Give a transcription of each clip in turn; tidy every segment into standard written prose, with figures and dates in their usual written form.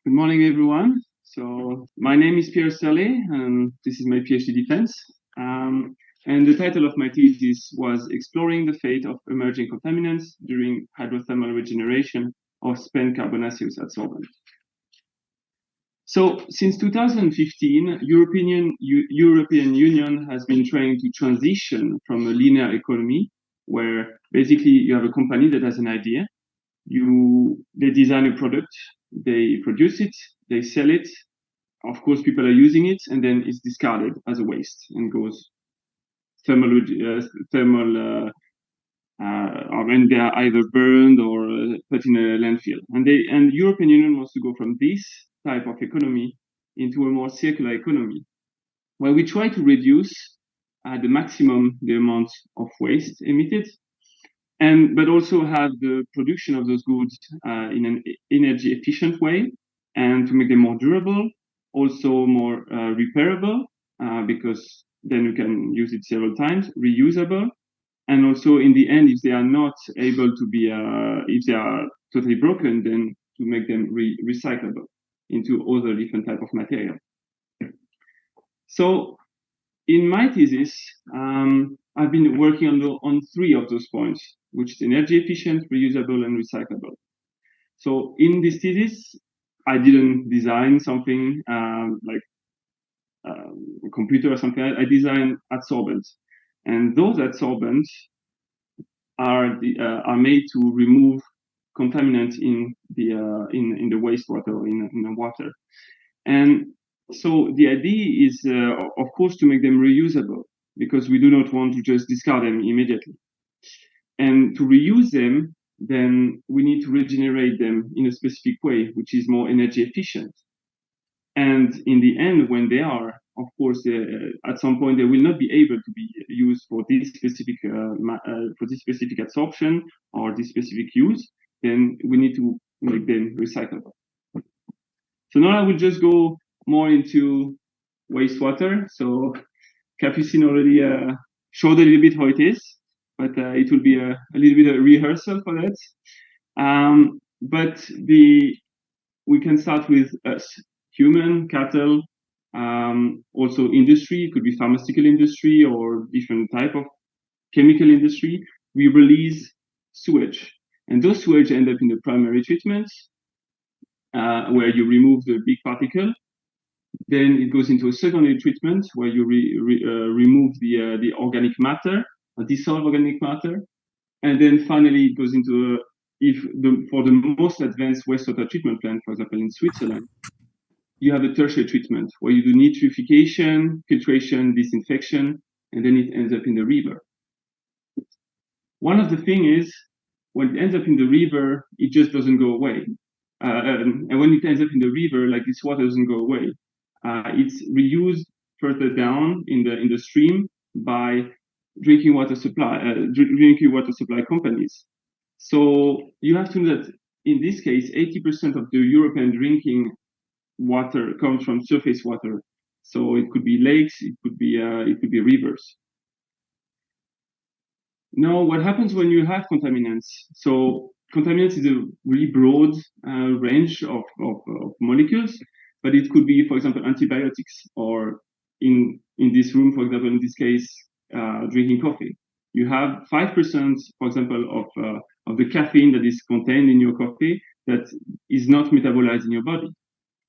Good morning, everyone. So my name is Pierre Oesterle, and this is my PhD defense. And the title of my thesis was Exploring the Fate of Emerging Contaminants During Hydrothermal Regeneration of Spent Carbonaceous Adsorbents. So since 2015, European Union has been trying to transition from a linear economy, where basically you have a company that has an idea, they design a product, they produce it, they sell it. Of course, people are using it, and then it's discarded as a waste and goes thermal, or when they are either burned or put in a landfill. And European Union wants to go from this type of economy into a more circular economy, where we try to reduce the maximum the amount of waste emitted, but also have the production of those goods in an energy efficient way, and to make them more durable, also more repairable, because then we can use it several times, reusable, and also in the end, if they are not able to be, if they are totally broken, then to make them recyclable into other different type of material. So in my thesis, I've been working on three of those points, which is energy efficient, reusable, and recyclable. So in this thesis, I didn't design something like a computer or something. I designed adsorbents, and those adsorbents are made to remove contaminants in the wastewater, in the water. And so the idea is, of course, to make them reusable, because we do not want to just discard them immediately. And to reuse them, then we need to regenerate them in a specific way, which is more energy efficient. And in the end, when they are, of course, at some point, they will not be able to be used for this specific adsorption or this specific use, then we need to make them recyclable. So now I will just go more into wastewater. So Capucine already showed a little bit how it is, but it will be a little bit of a rehearsal for that. But we can start with us, human, cattle, also industry, it could be pharmaceutical industry or different type of chemical industry. We release sewage, and those sewage end up in the primary treatments, where you remove the big particle. Then it goes into a secondary treatment where you remove the organic matter, dissolved organic matter, and then finally it goes into for the most advanced wastewater treatment plant, for example in Switzerland, you have a tertiary treatment where you do nitrification, filtration, disinfection, and then it ends up in the river. One of the things is, when it ends up in the river, it just doesn't go away. And when it ends up in the river, like this water doesn't go away. It's reused further down in the stream by drinking water supply companies. So you have to know that in this case, 80% of the European drinking water comes from surface water. So it could be lakes, it could be rivers. Now, what happens when you have contaminants? So contaminants is a really broad range of molecules, but it could be, for example, antibiotics, or in this room, for example, in this case, drinking coffee. You have 5%, for example, of the caffeine that is contained in your coffee that is not metabolized in your body.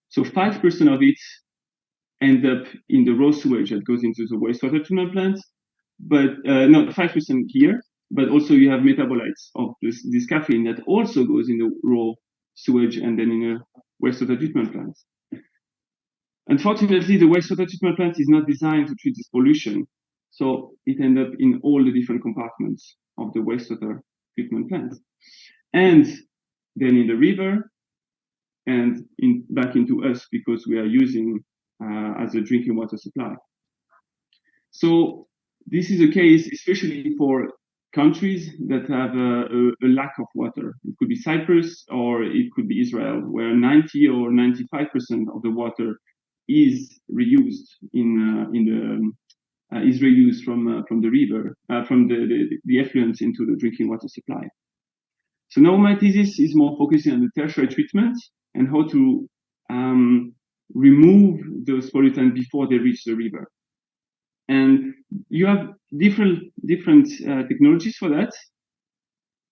So 5% of it end up in the raw sewage that goes into the wastewater treatment plants, but not 5% here, but also you have metabolites of this caffeine that also goes in the raw sewage and then in a wastewater treatment plants. Unfortunately, the wastewater treatment plant is not designed to treat this pollution, so it ends up in all the different compartments of the wastewater treatment plant, and then in the river, and back into us, because we are using as a drinking water supply. So this is a case, especially for countries that have a lack of water. It could be Cyprus or it could be Israel, where 90 or 95% of the water is reused is reused from the river, from the effluents into the drinking water supply. So now my thesis is more focusing on the tertiary treatment and how to remove those pollutants before they reach the river. And you have different technologies for that.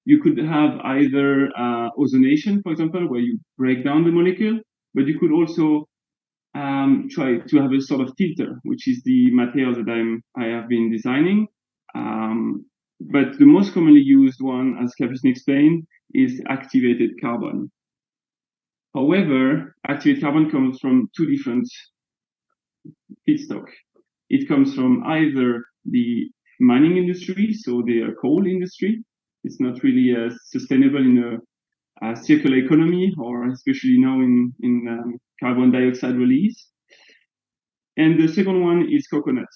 You could have either ozonation, for example, where you break down the molecule, but you could also try to have a sort of filter, which is the material that I have been designing. But the most commonly used one, as Capucine explained, is activated carbon. However, activated carbon comes from two different feedstock. It comes from either the mining industry, so the coal industry. It's not really sustainable in a circular economy, or especially now in carbon dioxide release. And the second one is coconut.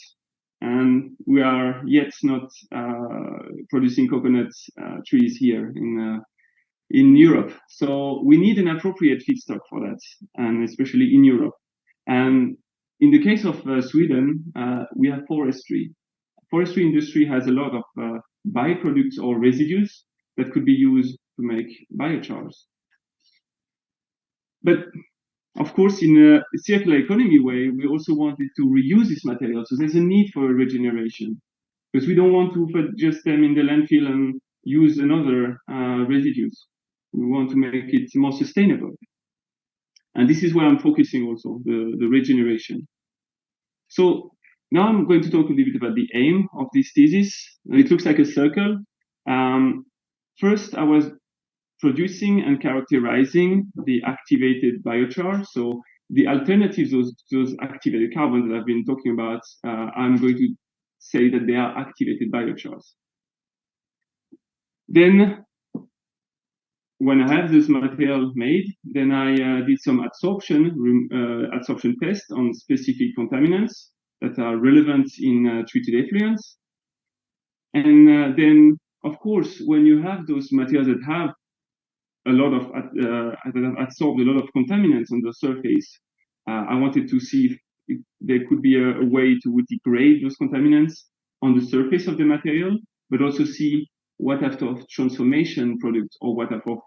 And we are yet not producing coconut trees here in Europe. So we need an appropriate feedstock for that, and especially in Europe. And in the case of Sweden, we have forestry. Forestry industry has a lot of byproducts or residues that could be used to make biochars. But of course, in a circular economy way, we also wanted to reuse this material. So there's a need for a regeneration, because we don't want to put just them in the landfill and use another residues. We want to make it more sustainable. And this is where I'm focusing also, the regeneration. So now I'm going to talk a little bit about the aim of this thesis. It looks like a circle. First, I was producing and characterizing the activated biochar. So the alternatives, those activated carbons that I've been talking about, I'm going to say that they are activated biochars. Then, when I have this material made, then I did some adsorption tests on specific contaminants that are relevant in treated effluents. And then, of course, when you have those materials that have a lot of adsorbed a lot of contaminants on the surface, I wanted to see if there could be a way to degrade those contaminants on the surface of the material, but also see what type of transformation products or what type of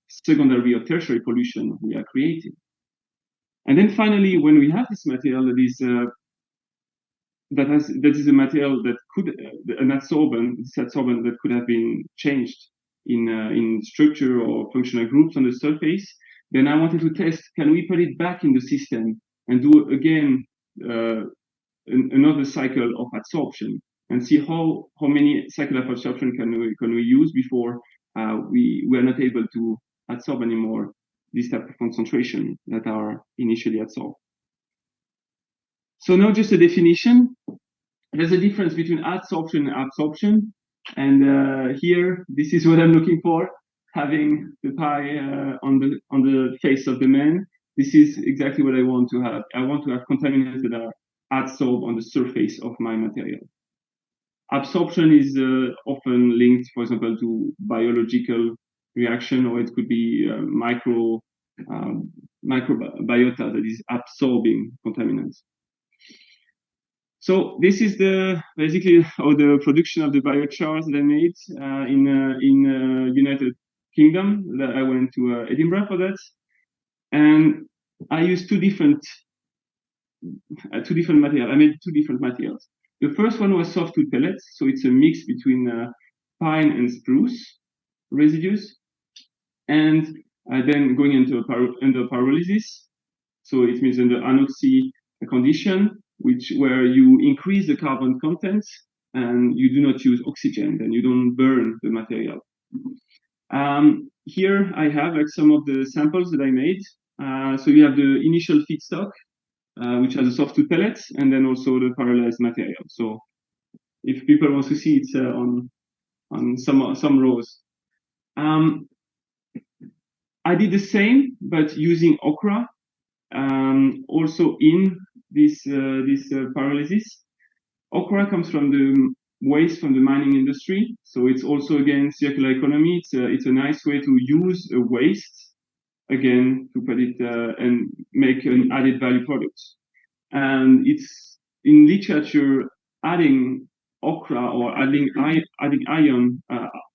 secondary or tertiary pollution we are creating. And then finally, when we have this material that is a material that could an adsorbent, this adsorbent that could have been changed in structure or functional groups on the surface, then I wanted to test, can we put it back in the system and do again another cycle of adsorption, and see how many cycles of adsorption can we use before we are not able to adsorb anymore this type of concentration that are initially adsorbed. So now just a definition. There's a difference between adsorption and absorption. And here, this is what I'm looking for, having the pie on the face of the man. This is exactly what I want to have. I want to have contaminants that are adsorbed on the surface of my material. Absorption is often linked, for example, to biological reaction, or it could be microbiota that is absorbing contaminants. So this is basically the production of the biochars that I made in United Kingdom. I went to Edinburgh for that, and I used two different materials. I made two different materials. The first one was softwood pellets, so it's a mix between pine and spruce residues, and then going into under pyrolysis. So it means under anoxy condition, where you increase the carbon content and you do not use oxygen, then you don't burn the material. Here I have like some of the samples that I made. So you have the initial feedstock, which has the softwood pellets, and then also the pyrolyzed material. So if people want to see, it's on some rows. I did the same, but using ochre, also in this pyrolysis. Ochre comes from the waste from the mining industry, so it's also again circular economy. It's a nice way to use a waste again to put it and make an added value product. And it's in literature adding ochre or adding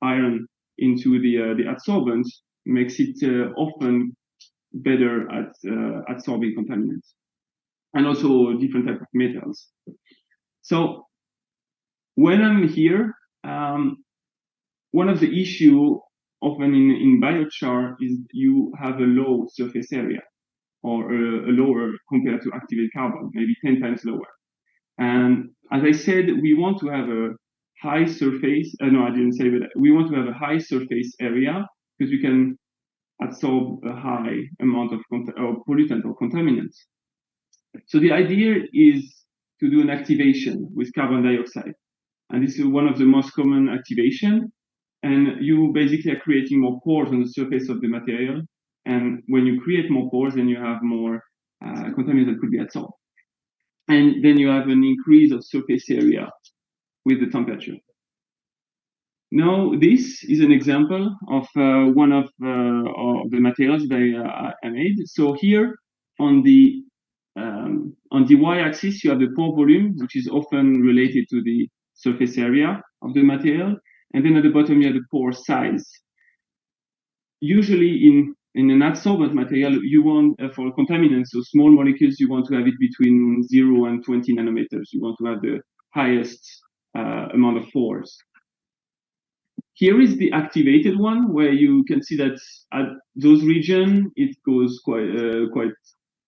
iron into the adsorbent makes it often better at absorbing contaminants, and also different type of metals. So when I'm here, one of the issue often in biochar is you have a low surface area, or a lower compared to activated carbon, maybe 10 times lower. And as I said, we want to have a high surface, no, I didn't say, but we want to have a high surface area because we can absorb a high amount of pollutant or contaminants. So the idea is to do an activation with carbon dioxide. And this is one of the most common activation. And you basically are creating more pores on the surface of the material. And when you create more pores, then you have more contaminants that could be absorbed. And then you have an increase of surface area with the temperature. Now, this is an example of one of the materials that I made. So here on the y-axis, you have the pore volume, which is often related to the surface area of the material. And then at the bottom, you have the pore size. Usually in an adsorbent material, you want, for contaminants, so small molecules, you want to have it between 0 and 20 nanometers. You want to have the highest amount of pores. Here is the activated one, where you can see that at those regions, it goes quite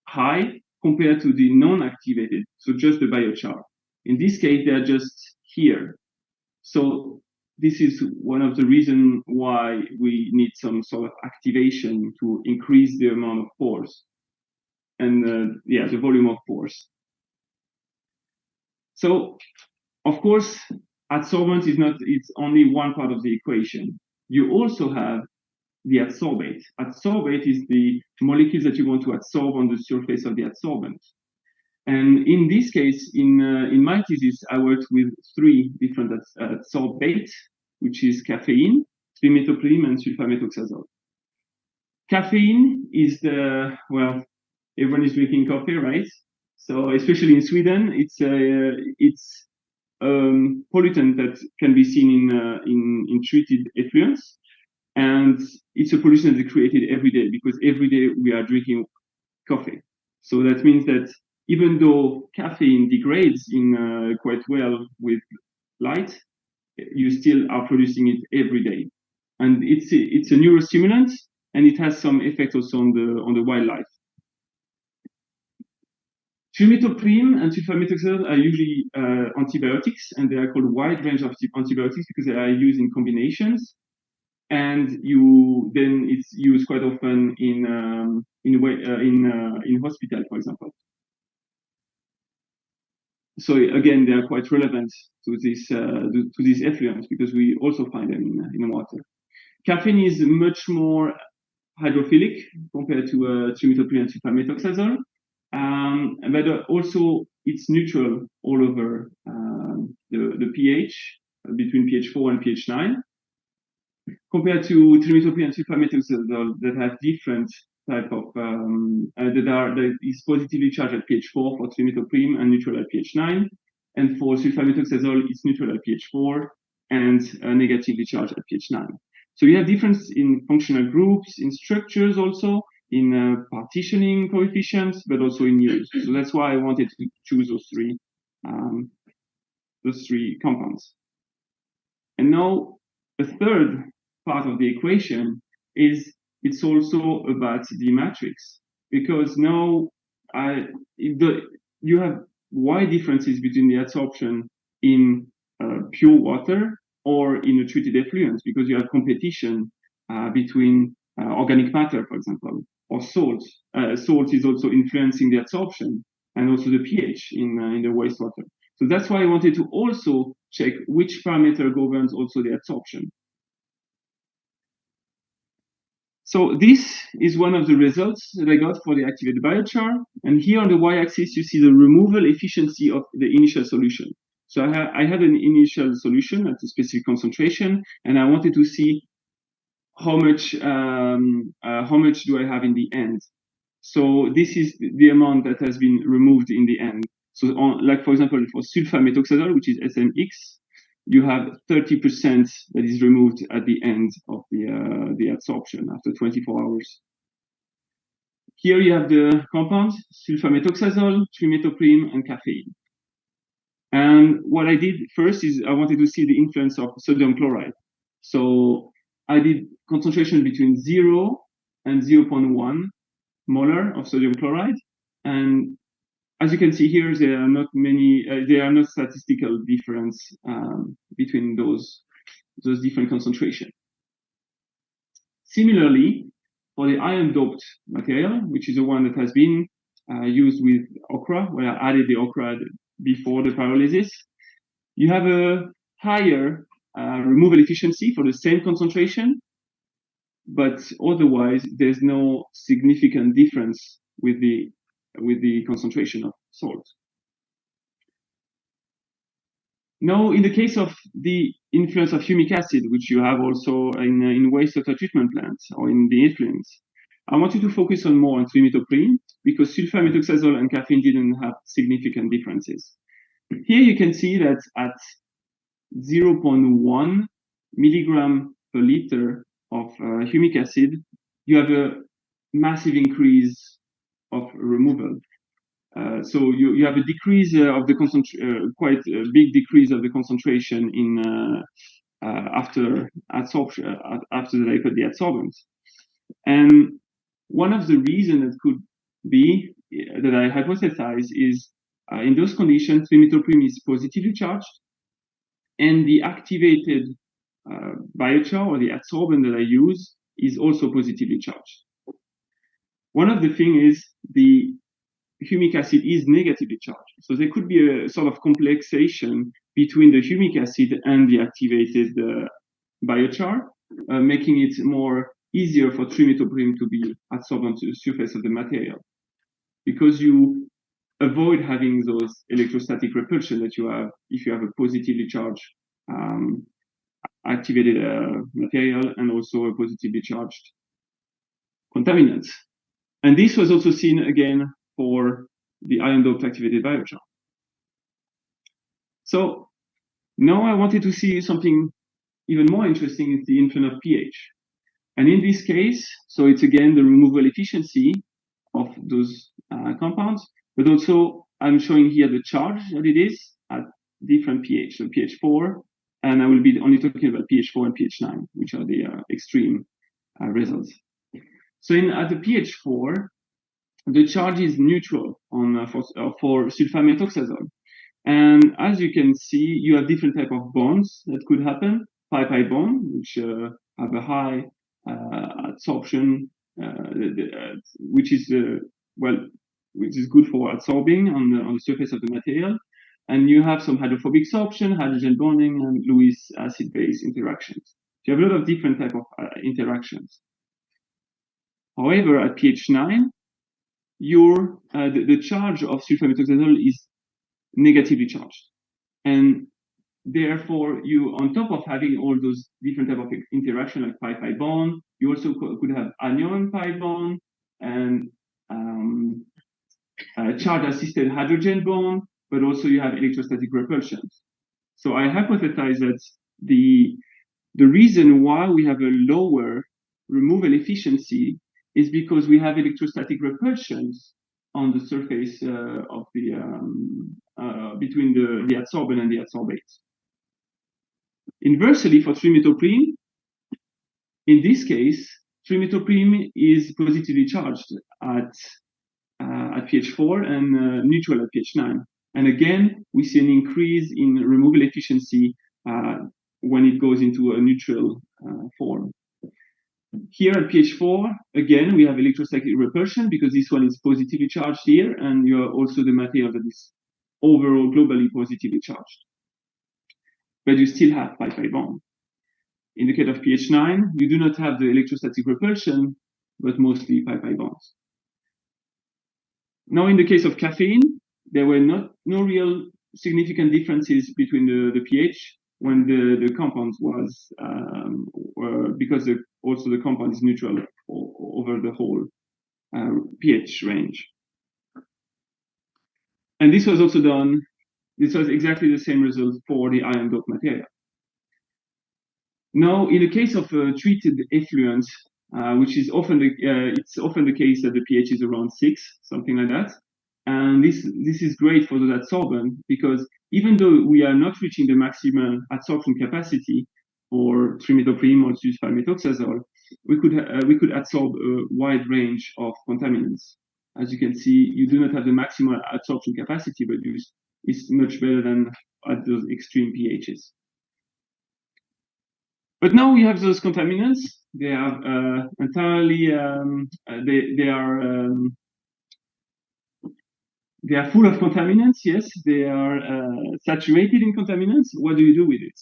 high compared to the non-activated, so just the biochar. In this case, they are just here. So this is one of the reasons why we need some sort of activation to increase the amount of pores and the volume of pores. So, of course, adsorbent is not, it's only one part of the equation. You also have the adsorbate. Adsorbate is the molecules that you want to adsorb on the surface of the adsorbent. And in this case, in my thesis, I worked with 3 different adsorbates, which is caffeine, trimethoprim, and sulfamethoxazole. Caffeine is well, everyone is drinking coffee, right? So especially in Sweden, it's pollutant that can be seen in treated effluents, and it's a pollution that's created every day because every day we are drinking coffee. So that means that even though caffeine degrades in quite well with light, you still are producing it every day, and it's a neurostimulant, and it has some effect also on the wildlife. Trimethoprim and sulfamethoxazole are usually antibiotics, and they are called wide range of antibiotics because they are used in combinations, and then it's used quite often in hospital, for example. So again, they are quite relevant to these effluents because we also find them in water. Caffeine is much more hydrophilic compared to trimethoprim and sulfamethoxazole, but also it's neutral all over the pH between pH 4 and pH 9, compared to trimethoprim and sulfamethoxazole that have different type of that is positively charged at pH 4 for trimethoprim and neutral at pH 9, and for sulfamethoxazole it's neutral at pH 4 and negatively charged at pH 9. So you have difference in functional groups, in structures also, in partitioning coefficients, but also in use. So that's why I wanted to choose those three compounds. And now a third part of the equation is it's also about the matrix, because now you have wide differences between the adsorption in pure water or in a treated effluent, because you have competition between organic matter, for example, or salt. Salt is also influencing the adsorption and also the pH in the wastewater. So that's why I wanted to also check which parameter governs also the adsorption. So this is one of the results that I got for the activated biochar. And here on the y-axis, you see the removal efficiency of the initial solution. So I had an initial solution at a specific concentration, and I wanted to see how much do I have in the end. So this is the amount that has been removed in the end. So like, for example, for sulfamethoxazole, which is SMX, you have 30% that is removed at the end of the adsorption after 24 hours. Here you have the compounds, sulfamethoxazole, trimethoprim, and caffeine. And what I did first is I wanted to see the influence of sodium chloride. So I did concentration between 0 and 0.1 molar of sodium chloride. And as you can see here, there are not statistical difference between those different concentrations. Similarly, for the iron-doped material, which is the one that has been used with ochre, where I added the ochre before the pyrolysis, you have a higher removal efficiency for the same concentration, but otherwise there's no significant difference with the concentration of salt. Now, in the case of the influence of humic acid, which you have also in wastewater treatment plants or in the effluents, I want you to focus more on trimethoprim because sulfamethoxazole and caffeine didn't have significant differences. Here you can see that at 0.1 milligram per liter of humic acid, you have a massive increase of removal. So you have a decrease of the quite a big decrease of the concentration in after adsorption, after I put the adsorbents. And one of the reasons that could be that I hypothesize is in those conditions, trimethoprim is positively charged, and the activated biochar or the adsorbent that I use is also positively charged. One of the things is the humic acid is negatively charged. So there could be a sort of complexation between the humic acid and the activated biochar, making it more easier for trimethoprim to be adsorbed to the surface of the material, because you avoid having those electrostatic repulsion that you have if you have a positively charged activated material and also a positively charged contaminants. And this was also seen again for the iron-doped activated biochar. So now I wanted to see something even more interesting is the influence of pH. And in this case, so it's again the removal efficiency of those compounds, but also I'm showing here the charge that it is at different pH, so pH 4, and I will be only talking about pH 4 and pH 9, which are the extreme results. So at the pH 4, the charge is neutral on for sulfamethoxazole. And as you can see, you have different type of bonds that could happen. Pi-pi bond, which have a high adsorption, which is good for adsorbing on the surface of the material. And you have some hydrophobic sorption, hydrogen bonding, and Lewis acid-base interactions. So you have a lot of different type of interactions. However, at pH 9, the charge of sulfamethoxazole is negatively charged, and therefore you, on top of having all those different type of interaction like pi-pi bond, you also could have anion pi bond and charge-assisted hydrogen bond, but also you have electrostatic repulsions. So I hypothesize that the reason why we have a lower removal efficiency is because we have electrostatic repulsions on the surface of the between the adsorbent and the adsorbates. Inversely, for trimethoprim, in this case, trimethoprim is positively charged at pH 4 and neutral at pH 9. And again, we see an increase in removal efficiency when it goes into a neutral form. Here at pH 4, again, we have electrostatic repulsion because this one is positively charged here, and you have also the material that is overall globally positively charged. But you still have pi-pi bond. In the case of pH 9, you do not have the electrostatic repulsion, but mostly pi-pi bonds. Now, in the case of caffeine, there were no real significant differences between the pH when the compound was, because also the compound is neutral over the whole pH range. And this was also done, this was exactly the same result for the iron-doped material. Now, in the case of treated effluents, which is often it's often the case that the pH is around 6, something like that. And this is great for the adsorbent, because even though we are not reaching the maximum adsorption capacity for trimethoprim or sulfamethoxazole, we could adsorb a wide range of contaminants. As you can see, you do not have the maximal adsorption capacity, but it's much better than at those extreme pHs. But now we have those contaminants. They are entirely they are full of contaminants. Yes, they are saturated in contaminants. What do you do with it?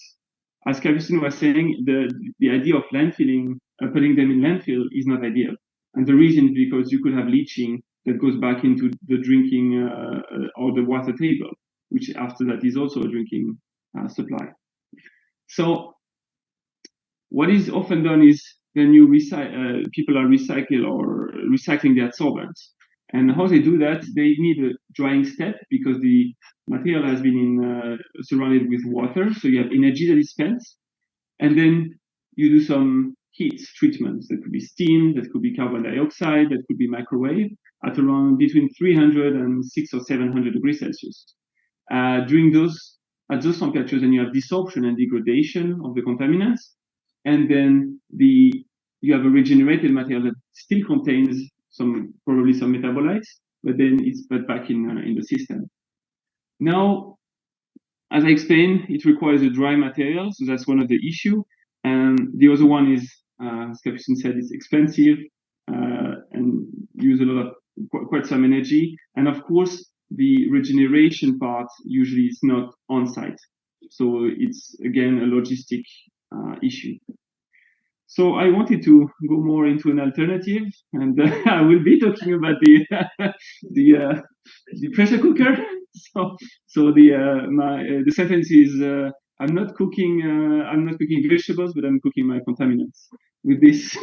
As Capucine was saying, the idea of landfilling, putting them in landfill, is not ideal. And the reason is because you could have leaching that goes back into the drinking or the water table, which after that is also a drinking supply. So what is often done is then people are recycling the adsorbents. And how they do that, they need a drying step because the material has been surrounded with water, so you have energy that is spent. And then you do some heat treatments. That could be steam, that could be carbon dioxide, that could be microwave at around between 300 and 600 or 700 degrees Celsius. At those temperatures, then you have desorption and degradation of the contaminants. And then you have a regenerated material that still contains probably some metabolites, but then it's put back in the system. Now, as I explained, it requires a dry material, so that's one of the issue. And the other one is, as Capucine said, it's expensive and use a lot of quite some energy. And of course, the regeneration part usually is not on site, so it's again a logistic issue. So I wanted to go more into an alternative, and I will be talking about the pressure cooker. So the sentence is I'm not cooking vegetables, but I'm cooking my contaminants with this.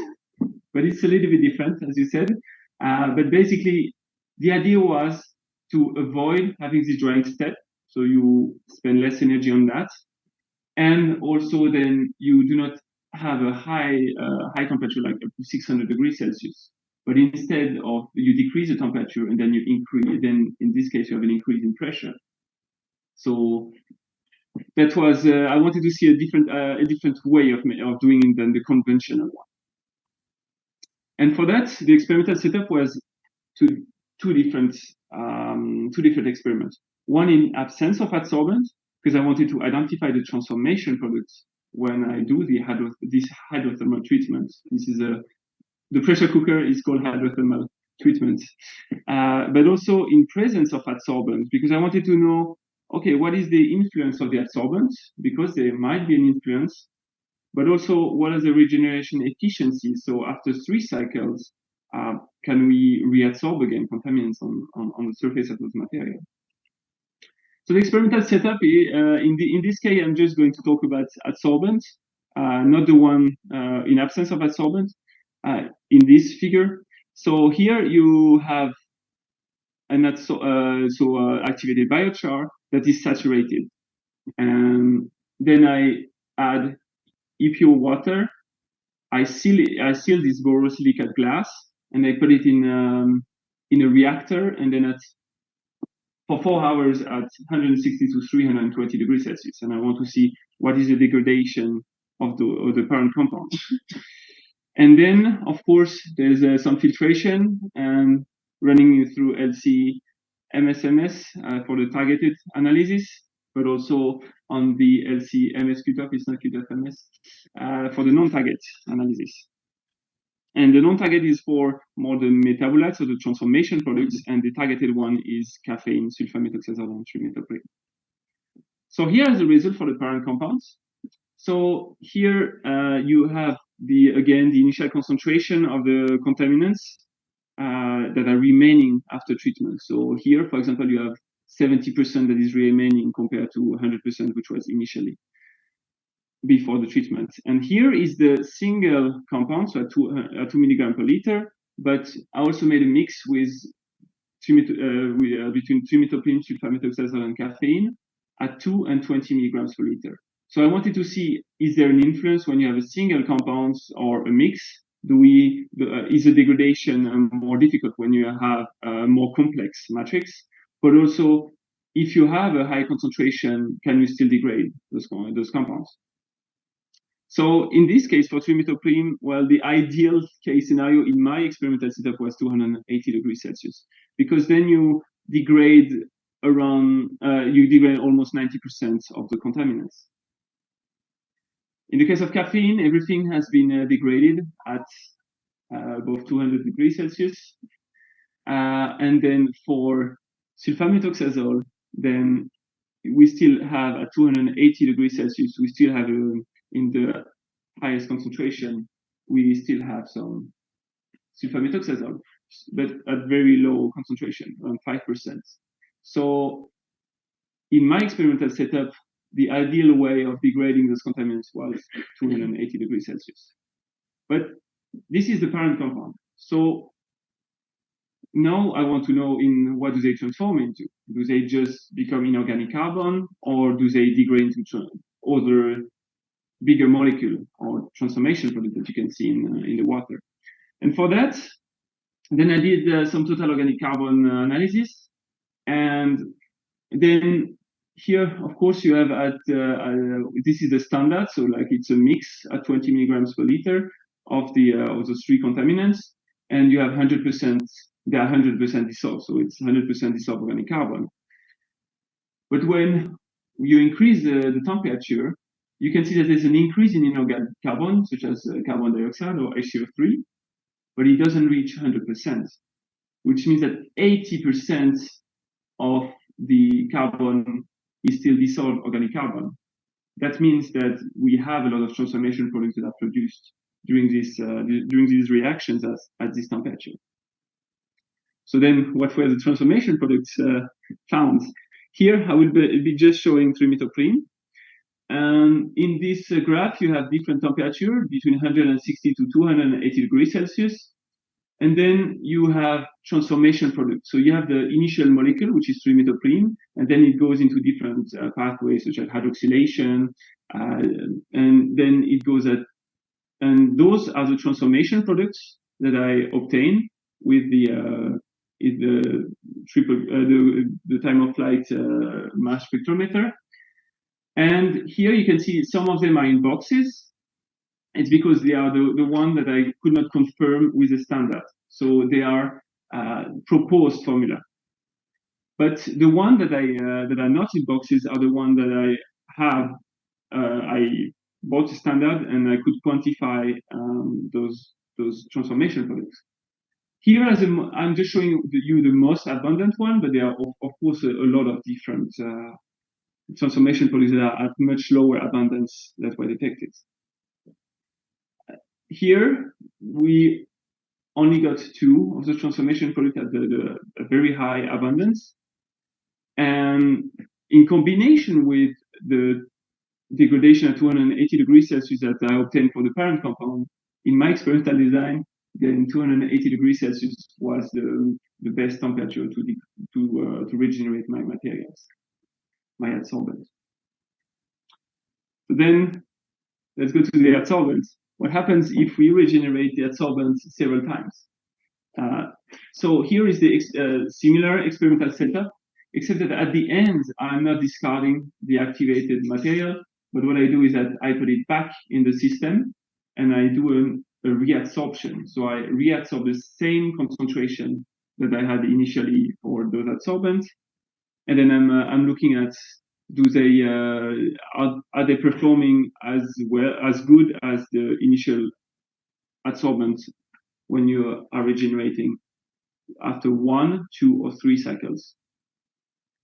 But it's a little bit different, as you said. But basically, the idea was to avoid having this drying step, so you spend less energy on that, and also then you do not have a high temperature, like up to 600 degrees Celsius, but instead of you decrease the temperature and then you increase, then in this case you have an increase in pressure. So that was I wanted to see a different way of doing it than the conventional one. And for that, the experimental setup was two different experiments. One in absence of adsorbent, because I wanted to identify the transformation products when I do this hydrothermal treatment. This is the pressure cooker is called hydrothermal treatment, but also in presence of adsorbents, because I wanted to know, okay, what is the influence of the adsorbents, because there might be an influence, but also what is the regeneration efficiency? So after 3 cycles, can we reabsorb again contaminants on the surface of those material? So the experimental setup, in this case, I'm just going to talk about adsorbents, not the one in absence of adsorbent in this figure. So here you have an activated biochar that is saturated, and then I add pure water. I seal this borosilicate glass, and I put it in a reactor, and then for 4 hours at 160 to 320 degrees Celsius, and I want to see what is the degradation of the parent compound. And then, of course, there's some filtration and running through LC-MS for the targeted analysis, but also on the LC-MS cutoff, it's not cutoff-MS, for the non-target analysis. And the non-target is for more the metabolites, so the transformation products, and the targeted one is caffeine, sulfamethoxazole, and trimethoprim. So here is the result for the parent compounds. So here you have the initial concentration of the contaminants that are remaining after treatment. So here, for example, you have 70% that is remaining compared to 100%, which was initially before the treatment. And here is the single compound, so at 2 milligrams per liter, but I also made a mix with between trimethoprim, sulfamethoxazole, and caffeine at 2 and 20 milligrams per liter. So I wanted to see, is there an influence when you have a single compound or a mix is the degradation more difficult when you have a more complex matrix? But also, if you have a high concentration, can you still degrade those compounds? So in this case, for trimethoprim, well, the ideal case scenario in my experimental setup was 280 degrees Celsius, because then you degrade almost 90% of the contaminants. In the case of caffeine, everything has been degraded at above 200 degrees Celsius. And then for sulfamethoxazole, then we still have at 280 degrees Celsius, we still have in the highest concentration, we still have some sulfamethoxazole, but at very low concentration, around 5%. So in my experimental setup, the ideal way of degrading those contaminants was 280 degrees Celsius. But this is the parent compound. So now I want to know in what do they transform into? Do they just become inorganic carbon, or do they degrade into other bigger molecule or transformation product that you can see in the water? And for that, then I did some total organic carbon analysis. And then here, of course, you have this is the standard, so like it's a mix at 20 milligrams per liter of those three contaminants, and you have 100%. They are 100% dissolved, so it's 100% dissolved organic carbon. But when you increase the temperature, you can see that there's an increase in inorganic carbon, such as carbon dioxide or HCO3, but it doesn't reach 100%, which means that 80% of the carbon is still dissolved organic carbon. That means that we have a lot of transformation products that are produced during these reactions at this temperature. So then, what were the transformation products found? Here, I will be just showing trimethoprim. And in this graph, you have different temperature between 160 to 280 degrees Celsius. And then you have transformation products. So you have the initial molecule, which is trimethoprim, and then it goes into different pathways, such as hydroxylation, and then it goes and those are the transformation products that I obtain with the time of flight mass spectrometer. And here you can see some of them are in boxes. It's because they are the one that I could not confirm with the standard. So they are proposed formula. But the one that are not in boxes are the one that I have. I bought a standard and I could quantify those transformation products. Here, I'm just showing you the most abundant one, but there are of course a lot of different transformation products that are at much lower abundance that were detected. Here, we only got two of the transformation products at a very high abundance. And in combination with the degradation at 280 degrees Celsius that I obtained for the parent compound, in my experimental design, then 280 degrees Celsius was the best temperature to regenerate my materials, my adsorbents. So then, let's go to the adsorbents. What happens if we regenerate the adsorbents several times? So here is the similar experimental setup, except that at the end, I'm not discarding the activated material, but what I do is that I put it back in the system and I do a readsorption. So I readsorb the same concentration that I had initially for those adsorbents. And then I'm looking at, are they performing as good as the initial adsorbents when you are regenerating after 1, 2, or 3 cycles.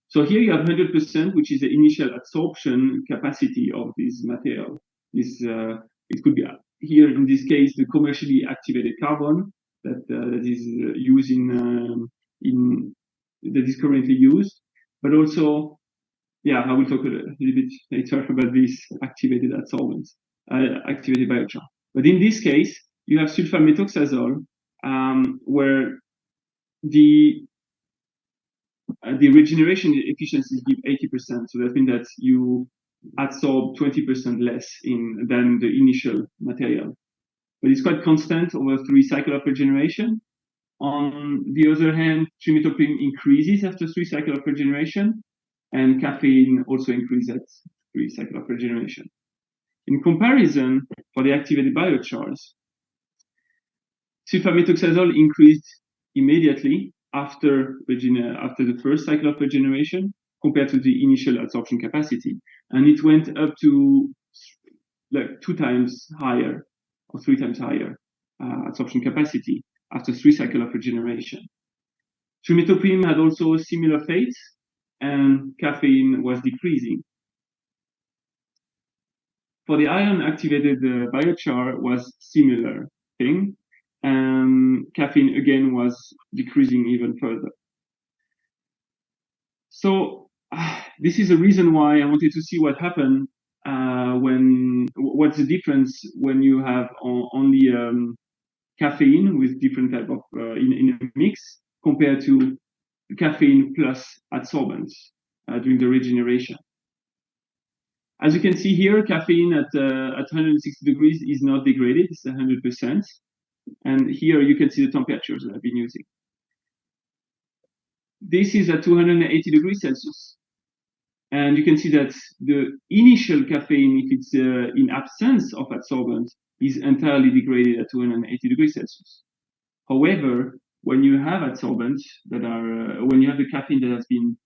So here you have 100%, which is the initial adsorption capacity of this material. It could be here in this case the commercially activated carbon that is used that is currently used, but also, yeah, I will talk a little bit later about these activated adsorbents, activated biochar. But in this case, you have sulfamethoxazole, where the regeneration efficiency give 80%. So that means that you adsorb 20% less than the initial material. but it's quite constant over 3 cycles of regeneration. On the other hand, trimethoprim increases after 3 cycles of regeneration, and caffeine also increases at 3 cycles of regeneration. In comparison, for the activated biochars, sulfamethoxazole increased immediately after the first cycle of regeneration compared to the initial adsorption capacity, and it went up to like 2 times higher or 3 times higher adsorption capacity after 3 cycles of regeneration. Trimethoprim had also a similar fate, and caffeine was decreasing. For the iron-activated biochar was similar thing, and caffeine again was decreasing even further. So this is the reason why I wanted to see what happened what's the difference when you have only caffeine with different type of in a mix compared to caffeine plus adsorbents during the regeneration. As you can see here, caffeine at 160 degrees is not degraded, it's 100%. And here you can see the temperatures that I've been using. This is at 280 degrees Celsius. And you can see that the initial caffeine, if it's in absence of adsorbent, is entirely degraded at 280 degrees Celsius. However, when you have adsorbents that are, when you have the caffeine that has been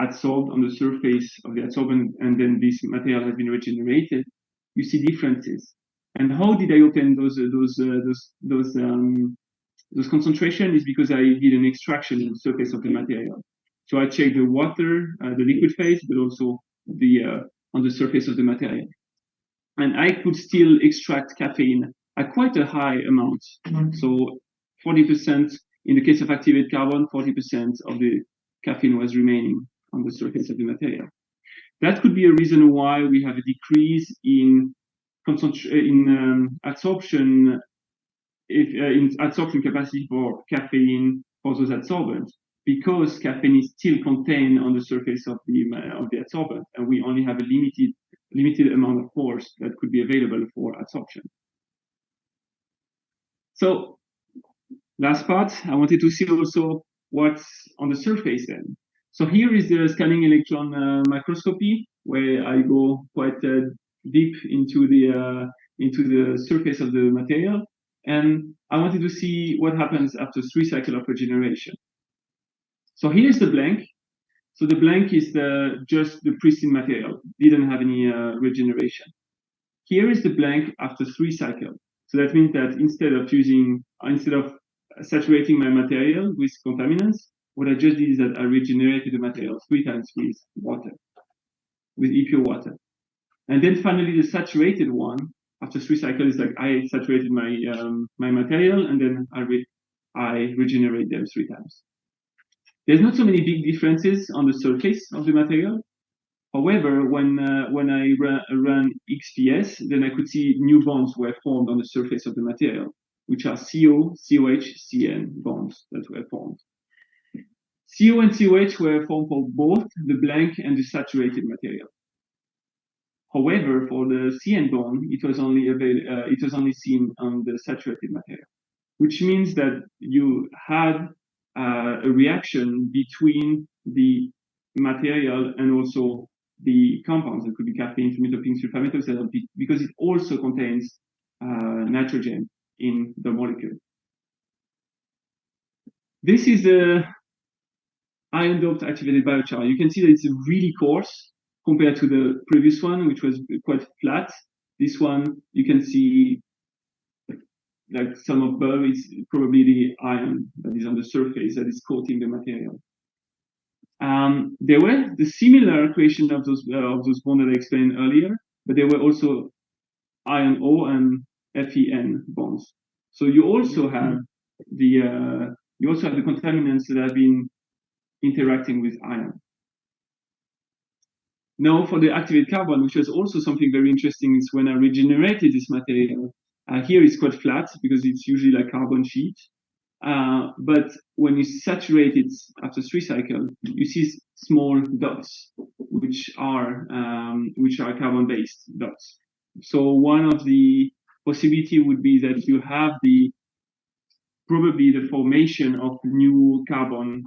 adsorbed on the surface of the adsorbent, and then this material has been regenerated, you see differences. And how did I obtain those concentration is because I did an extraction on the surface of the material. So I checked the water, the liquid phase, but also on the surface of the material. And I could still extract caffeine at quite a high amount. So 40% in the case of activated carbon, 40% of the caffeine was remaining on the surface of the material. That could be a reason why we have a decrease in adsorption capacity for caffeine for those adsorbents, because caffeine is still contained on the surface of the adsorbent, and we only have a limited amount of force that could be available for adsorption. So last part, I wanted to see also what's on the surface then. So here is the scanning electron microscopy, where I go quite deep into the surface of the material, and I wanted to see what happens after 3 cycles of regeneration. So here's the blank. So the blank is just the pristine material, didn't have any regeneration. Here is the blank after 3 cycles. So that means that instead of saturating my material with contaminants, what I just did is that I regenerated the material 3 times with water, with impure water. And then finally the saturated one, after 3 cycles, is like I saturated my my material, and then I regenerate them 3 times. There's not so many big differences on the surface of the material. However, when I ran XPS, then I could see new bonds were formed on the surface of the material, which are CO, COH, CN bonds that were formed. CO and COH were formed for both the blank and the saturated material. However, for the CN bond, it was only seen on the saturated material, which means that you had a reaction between the material and also the compounds that could be caffeine, trimethoprim, sulfamethoxazole, because it also contains nitrogen in the molecule. This is the iron doped activated biochar. You can see that it's really coarse compared to the previous one, which was quite flat. This one, you can see like some above is probably the iron that is on the surface that is coating the material. There were the similar creation of those bonds that I explained earlier, but there were also iron O and FeN bonds. So you also have the contaminants that have been interacting with iron. Now for the activated carbon, which was also something very interesting, is when I regenerated this material. Here it's quite flat because it's usually like carbon sheet. But when you saturate it after 3 cycles, you see small dots, which are carbon-based dots. So one of the possibility would be that you have probably the formation of new carbon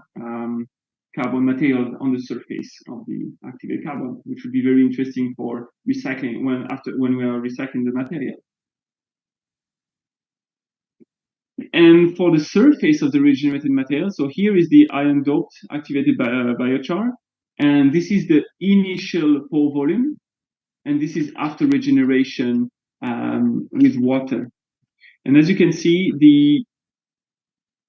material on the surface of the activated carbon, which would be very interesting for recycling when we are recycling the material. And for the surface of the regenerated material, so here is the ion-doped activated biochar, and this is the initial pore volume, and this is after regeneration with water. And as you can see,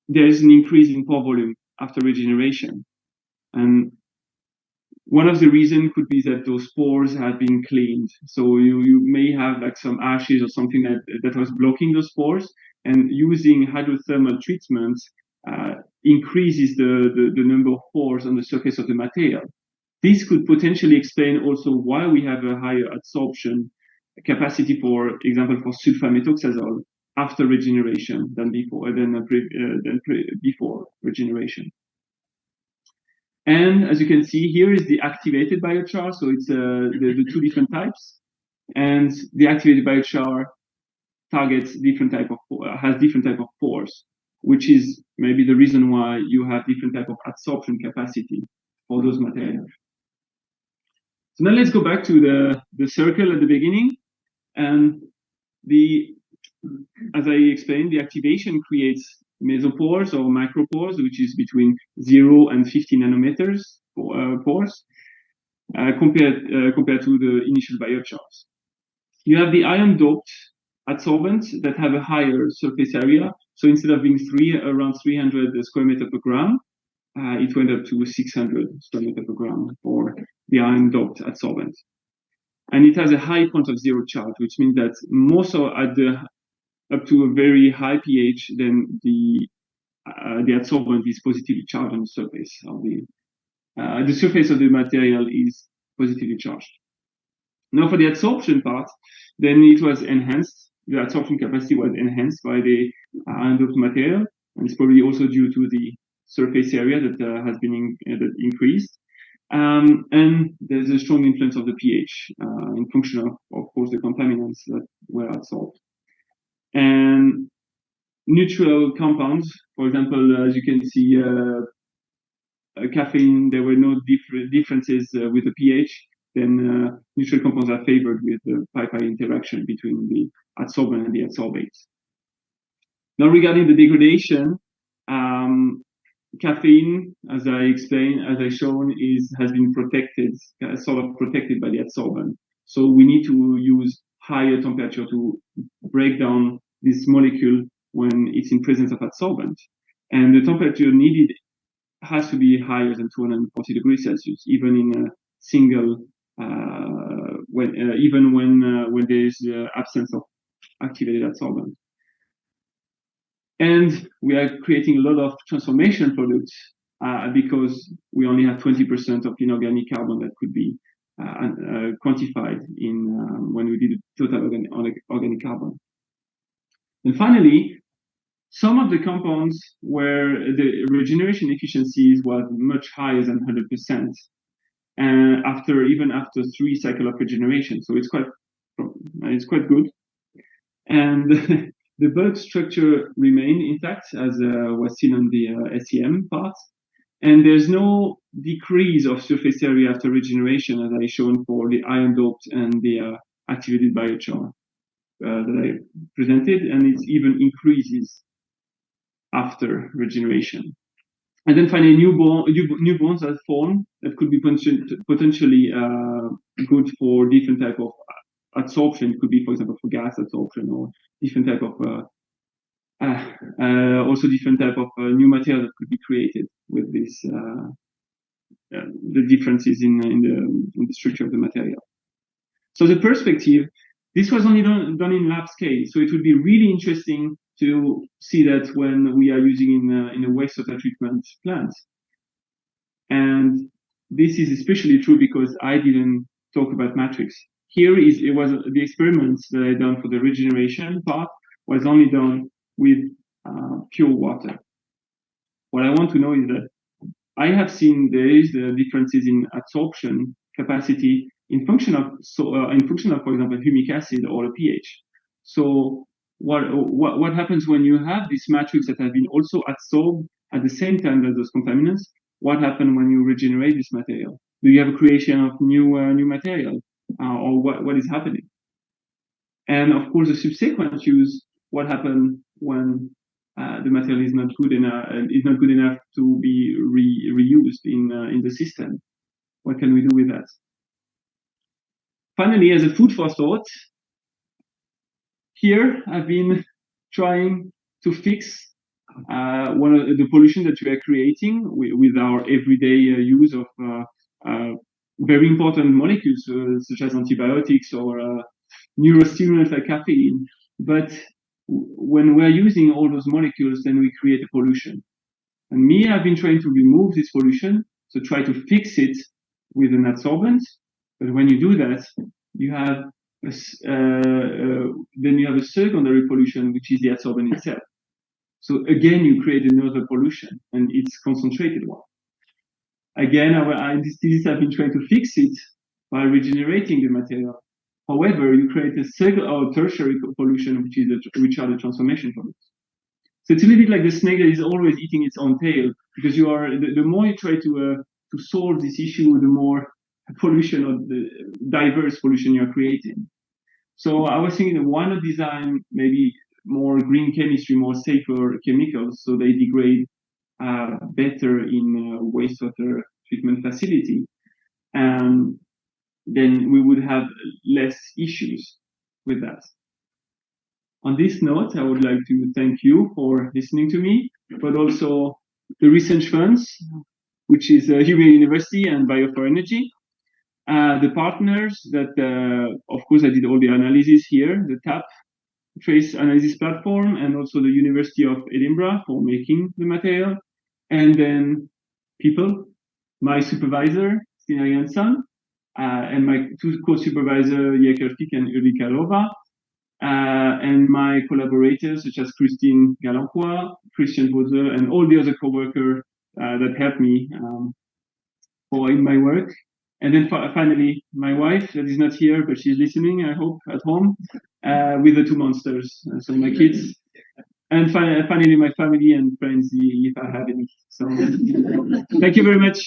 there's an increase in pore volume after regeneration. And one of the reasons could be that those pores have been cleaned. So you may have like some ashes or something that was blocking those pores, and using hydrothermal treatments increases the number of pores on the surface of the material. This could potentially explain also why we have a higher adsorption capacity, for example, for sulfamethoxazole after regeneration than before regeneration. And as you can see, here is the activated biochar. So it's the two different types, and the activated biochar targets has different type of pores, which is maybe the reason why you have different type of adsorption capacity for those materials. So now let's go back to the circle at the beginning, and as I explained, the activation creates mesopores or micropores, which is between 0 and 50 nanometers pores, compared to the initial biochars. You have the ion-doped adsorbents that have a higher surface area. So instead of being around 300 square meter per gram, it went up to 600 square meter per gram for the ion-doped adsorbent. And it has a high point of zero charge, which means that most are up to a very high pH, then the adsorbent is positively charged on the surface of the surface of the material is positively charged. Now for the adsorption part, then it was enhanced. The adsorption capacity was enhanced by the ion-doped material, and it's probably also due to the surface area that has been increased. And there's a strong influence of the pH in function of course, the contaminants that were adsorbed. And neutral compounds, for example, as you can see, caffeine, there were no differences with the pH. Then neutral compounds are favored with the pi-pi interaction between the adsorbent and the adsorbates. Now regarding the degradation, caffeine, as I shown, has been protected, sort of protected by the adsorbent. So we need to use higher temperature to break down this molecule when it's in presence of adsorbent. And the temperature needed has to be higher than 240 degrees Celsius, even in a single, even when there is absence of activated adsorbent. And we are creating a lot of transformation products because we only have 20% of inorganic carbon that could be quantified when we did total organic carbon. And finally, some of the compounds where the regeneration efficiencies was much higher than 100%, and even after 3 cycles of regeneration. So it's quite good. And the bulk structure remained intact, as was seen on the SEM part. And there's no decrease of surface area after regeneration, as I shown for the ion-doped and the activated biochar that I presented, and it even increases after regeneration. And then finally, new bonds are formed that could be potentially good for different type of adsorption. It could be, for example, for gas adsorption, or different type of also different type of new material that could be created with this the differences in the structure of the material. So the perspective, this was only done in lab scale. So it would be really interesting to see that when we are using in a wastewater treatment plant. And this is especially true because I didn't talk about matrix. Here it was the experiments that I done for the regeneration part was only done with pure water. What I want to know is that I have seen there is the differences in adsorption capacity in function of, for example, humic acid or a pH. So what happens when you have this matrix that have been also adsorbed at the same time as those contaminants? What happens when you regenerate this material? Do you have a creation of new material, or what is happening? And of course, the subsequent use, what happens when the material is not good enough to be reused in the system? What can we do with that? Finally, as a food for thought, here I've been trying to fix one of the pollution that we are creating with our everyday use of very important molecules such as antibiotics or neurostimulants like caffeine. But when we're using all those molecules, then we create a pollution. And I've been trying to remove this pollution, so try to fix it with an adsorbent. But when you do that, you have then you have a secondary pollution, which is the adsorbent itself. So again, you create another pollution, and it's concentrated one. Again, in this thesis, I've been trying to fix it by regenerating the material. However, you create a second or tertiary pollution, which are the transformation products. So it's a little bit like the snake that is always eating its own tail, because you are the more you try to solve this issue, the more pollution or the diverse pollution you're creating. So I was thinking that why not design maybe more green chemistry, more safer chemicals, so they degrade better in wastewater treatment facility, and then we would have less issues with that. On this note, I would like to thank you for listening to me, but also the research funds, which is Umeå University and Bio4Energy. The partners that, of course, I did all the analyses here, the TAP trace analysis platform, and also the University of Edinburgh for making the material. And then people, my supervisor, Stina Jansson, and my two co-supervisors, Jekertik and Ulrika Rova, and my collaborators, such as Christine Galancois, Christian Bose, and all the other co-workers that helped me in my work. And then finally, my wife, that is not here, but she's listening, I hope, at home, with the two monsters, so my kids. And finally, my family and friends, if I have any. So thank you very much.